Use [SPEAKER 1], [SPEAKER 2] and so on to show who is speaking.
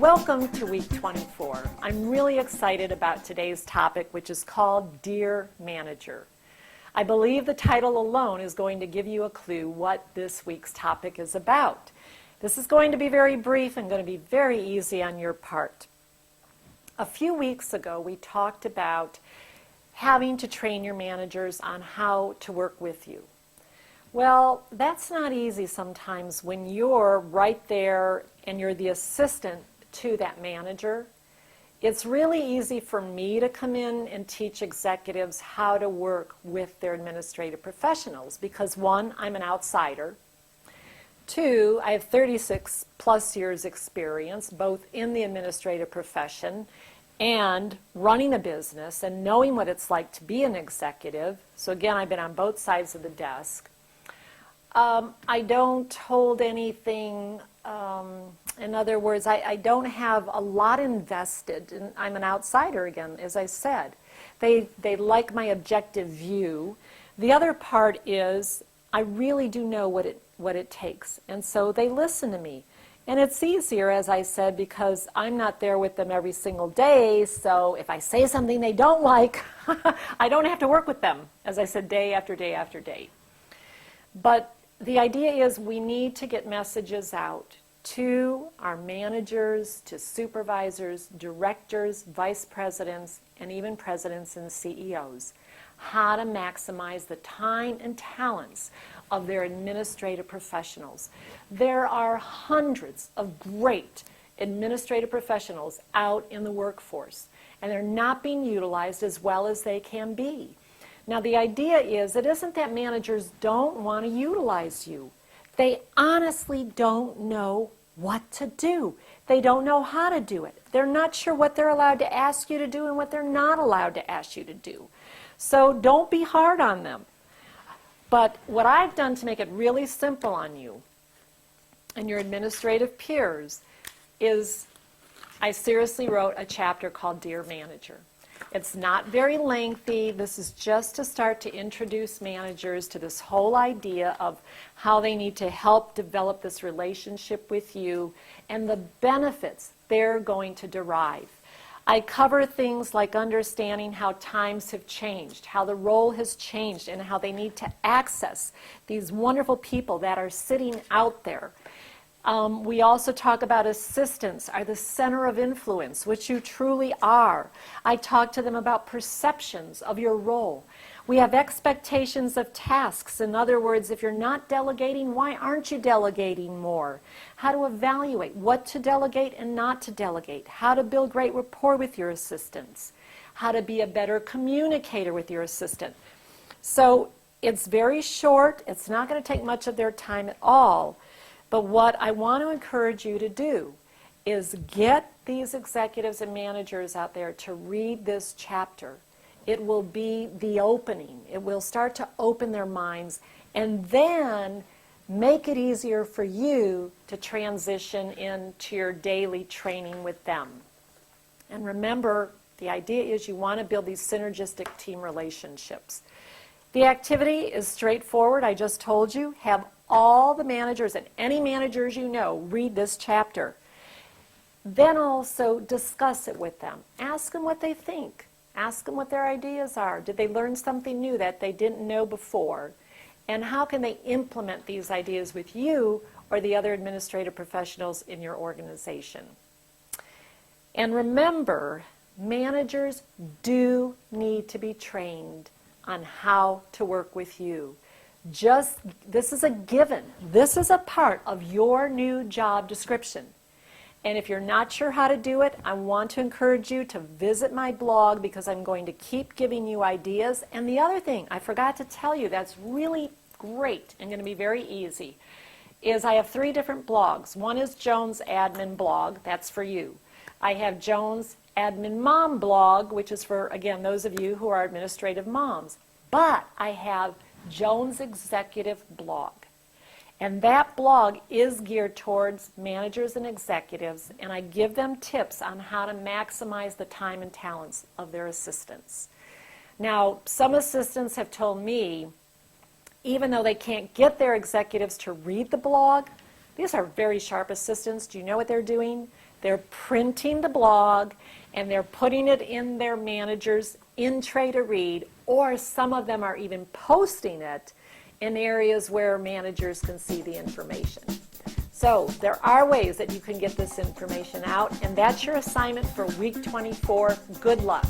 [SPEAKER 1] Welcome to week 24. I'm really excited about today's topic, which is called Dear Manager. I believe the title alone is going to give you a clue what this week's topic is about. This is going to be very brief and going to be very easy on your part. A few weeks ago, we talked about having to train your managers on how to work with you. Well, that's not easy sometimes when you're right there and you're the assistant to that manager. It's really easy for me to come in and teach executives how to work with their administrative professionals because, one, I'm an outsider. Two, I have 36 plus years experience both in the administrative profession and running a business and knowing what it's like to be an executive. So again, I've been on both sides of the desk. I don't hold anything, in other words, I don't have a lot invested, and I'm an outsider again, as I said. They like my objective view. The other part is I really do know what it takes, and so they listen to me. And it's easier, as I said, because I'm not there with them every single day, so if I say something they don't like, I don't have to work with them, as I said, day after day after day. But the idea is we need to get messages out to our managers, to supervisors, directors, vice presidents, and even presidents and CEOs, how to maximize the time and talents of their administrative professionals. There are hundreds of great administrative professionals out in the workforce, and they're not being utilized as well as they can be. Now, the idea is it isn't that managers don't want to utilize you. They honestly don't know what to do. They don't know how to do it. They're not sure what they're allowed to ask you to do and what they're not allowed to ask you to do. So don't be hard on them. But what I've done to make it really simple on you and your administrative peers is I seriously wrote a chapter called Dear Manager. It's not very lengthy. This is just to start to introduce managers to this whole idea of how they need to help develop this relationship with you and the benefits they're going to derive. I cover things like understanding how times have changed, how the role has changed, and how they need to access these wonderful people that are sitting out there. We also talk about assistants are the center of influence, which you truly are. I talk to them about perceptions of your role. We have expectations of tasks. In other words, if you're not delegating, why aren't you delegating more? How to evaluate what to delegate and not to delegate. How to build great rapport with your assistants. How to be a better communicator with your assistant. So it's very short. It's not going to take much of their time at all. But what I want to encourage you to do is get these executives and managers out there to read this chapter. It will be the opening. It will start to open their minds and then make it easier for you to transition into your daily training with them. And remember, the idea is you want to build these synergistic team relationships. The activity is straightforward. I just told you, have all the managers and any managers you know read this chapter. Then also discuss it with them. Ask them what they think. Ask them what their ideas are. Did they learn something new that they didn't know before? And how can they implement these ideas with you or the other administrative professionals in your organization? And remember, managers do need to be trained on how to work with you. This is a given. This is a part of your new job description. And if you're not sure how to do it, I want to encourage you to visit my blog because I'm going to keep giving you ideas. And the other thing I forgot to tell you that's really great and going to be very easy is I have 3 different blogs. One is Joan's Admin blog. That's for you. I have Joan's Admin Mom blog, which is for, again, those of you who are administrative moms. But I have Joan's Executive blog. And that blog is geared towards managers and executives, and I give them tips on how to maximize the time and talents of their assistants. Now, some assistants have told me, even though they can't get their executives to read the blog, these are very sharp assistants. Do you know what they're doing? They're printing the blog and they're putting it in their manager's in tray to read, or some of them are even posting it in areas where managers can see the information. So there are ways that you can get this information out, and that's your assignment for week 24. Good luck.